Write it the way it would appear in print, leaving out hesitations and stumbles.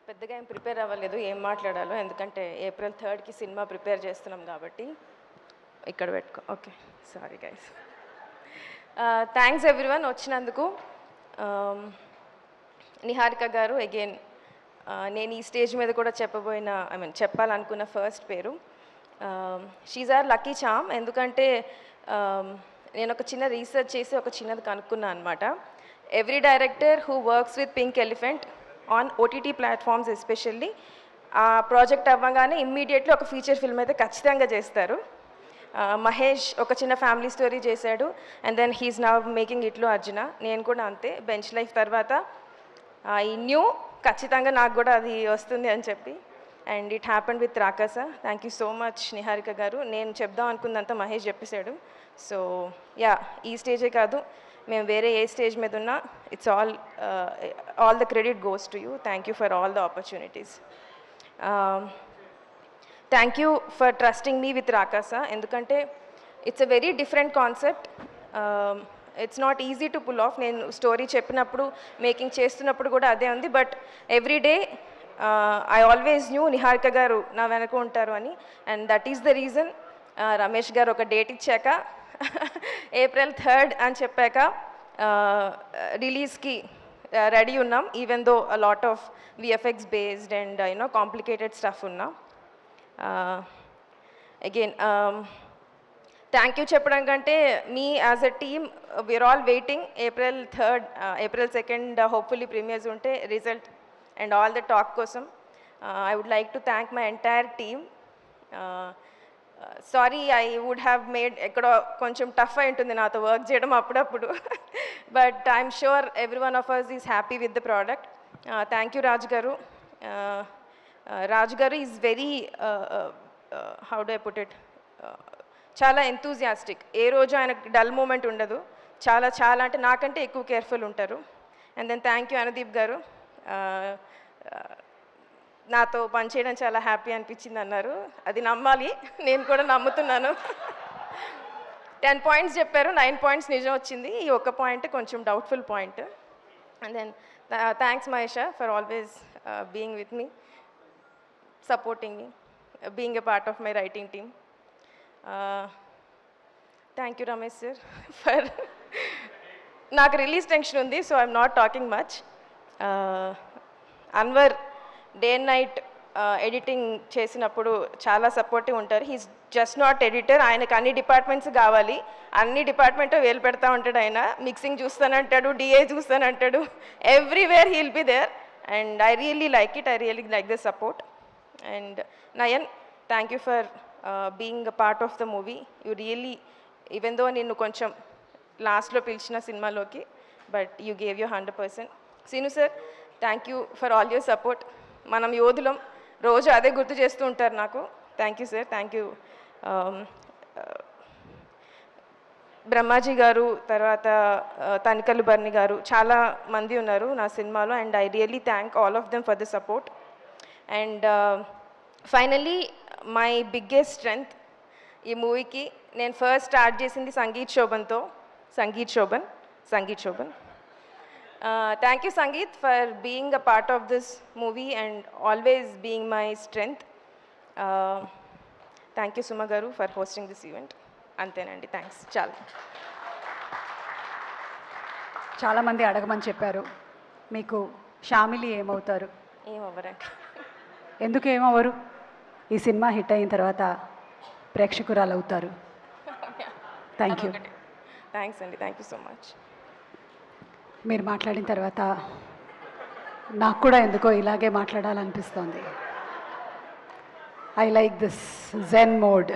పెద్దగా ఏం ప్రిపేర్ అవ్వలేదు ఏం మాట్లాడాలో, ఎందుకంటే ఏప్రిల్ 3కి సినిమా ప్రిపేర్ చేస్తున్నాం కాబట్టి. ఇక్కడ పెట్టుకో. Okay, sorry guys. Thanks everyone వచ్చినందుకు. నిహారిక గారు అగైన్, నేను ఈ స్టేజ్ మీద కూడా చెప్పాలనుకున్న ఫస్ట్ పేరు. She's our lucky charm. ఎందుకంటే నేను ఒక చిన్న రీసెర్చ్ చేసి ఒక చిన్నది కనుక్కున్నాను అనమాట. Every director who works with pink elephant on OTT platforms especially, ఆ ప్రాజెక్ట్ అవ్వగానే ఇమ్మీడియట్లీ ఒక ఫీచర్ ఫిల్మ్ అయితే ఖచ్చితంగా చేస్తారు. మహేష్ ఒక చిన్న ఫ్యామిలీ స్టోరీ చేశాడు, and then he's now making ఇట్లో అర్జున. నేను కూడా అంతే, బెంచ్ లైఫ్ తర్వాత ఈ న్యూ ఖచ్చితంగా నాకు కూడా అది వస్తుంది అని చెప్పి, and it happened with Rakasa. Thank you so much Niharika garu. నేను చెప్దాం అనుకున్నంత మహేష్ చెప్పేశాడు. సో యా, ఈ స్టేజే కాదు, మేము వేరే ఏ స్టేజ్ మీద ఉన్నా it's all the credit goes to you. Thank you for all the opportunities. Thank you for trusting me with Rakasa. ఎందుకంటే it's a very different concept. It's not easy to pull off. నేను story చెప్పినప్పుడు, making చేస్తున్నప్పుడు కూడా అదే ఉంది. But every day I always knew Niharika garu నా వెనక ఉంటారు అని, and that is the reason. Ramesh garu ఒక డేట్ ఇచ్చాక ఏప్రిల్ 3 అని చెప్పాక రిలీజ్కి రెడీ ఉన్నాం, even though a lot of VFX based and complicated stuff ఉన్నాం. అగైన్ థ్యాంక్ యూ చెప్పడం కంటే, మీ as a team we're all waiting. April 2 hopefully premieres ఉంటే result and all the talk కోసం. I would like to thank my entire team. Sorry, I would have made ఎక్కడో కొంచెం tough అయి ఉంటుంది నాతో వర్క్ చేయడం అప్పుడప్పుడు, but I'm sure every one of us is happy with the product. Thank you రాజు గారు. రాజు గారు is very, how do I put it, చాలా ఎంతూజియాస్టిక్. ఏ రోజు ఆయనకు డల్ మూమెంట్ ఉండదు. చాలా చాలా అంటే నాకంటే ఎక్కువ కేర్ఫుల్ ఉంటారు. And then thank you Anudeep garu. నాతో పనిచేయడం చాలా హ్యాపీ అనిపించింది అన్నారు. అది నమ్మాలి, నేను కూడా నమ్ముతున్నాను. 10 పాయింట్స్ చెప్పారు, 9 పాయింట్స్ నిజం వచ్చింది. ఈ ఒక్క పాయింట్ కొంచెం doubtful point. And then thanks మహేషా for always being with me, supporting me, being a part of my writing team. Thank you Ramesh sir for నాకు రిలీజ్ టెన్షన్ ఉంది, so I'm not talking much. Anwar day and night editing చేసినప్పుడు చాలా supportive ఉంటారు. He's just not editor. ఆయనకు అన్ని departments కావాలి, అన్ని department వేలు పెడతా ఉంటాడు. ఆయన మిక్సింగ్ చూస్తానంటాడు, డిఏ చూస్తానంటాడు, everywhere he'll be there. And I really like it. I really like the support. And Nayan, thank you for being a part of the movie. You really, even though ninnu koncham last lo pilchina cinema loki, but you gave your 100%. Sinu sir, thank you for all your support. Manam yodulam roju ade gurtu chestu untaru naku. Thank you sir, thank you. Brahmaji గారు, తర్వాత తనికల్లు బర్ని గారు, చాలా మంది ఉన్నారు నా సినిమాలో, and I really thank all of them for the support. And finally my biggest strength ఈ మూవీకి, నేను ఫస్ట్ స్టార్ట్ చేసింది సంగీత్ శోభన్తో. Sangeet Shobhan. Thank you Sangeet for being a part of this movie and always being my strength. Thank you Suma garu for hosting this event. అంతేనండి, thanks. చాలామంది అడగమని చెప్పారు, మీకు షామిలి ఏమవుతారు? ఏమవ్వరండి. ఎందుకు ఏమవ్వరు? ఈ సినిమా హిట్ అయిన తర్వాత ప్రేక్షకురాలు అవుతారు. Thank you. థ్యాంక్స్ అండి, థ్యాంక్ యూ సో మచ్. మీరు మాట్లాడిన తర్వాత నాకు కూడా ఎందుకో ఇలాగే మాట్లాడాలనిపిస్తోంది. I like this zen mode.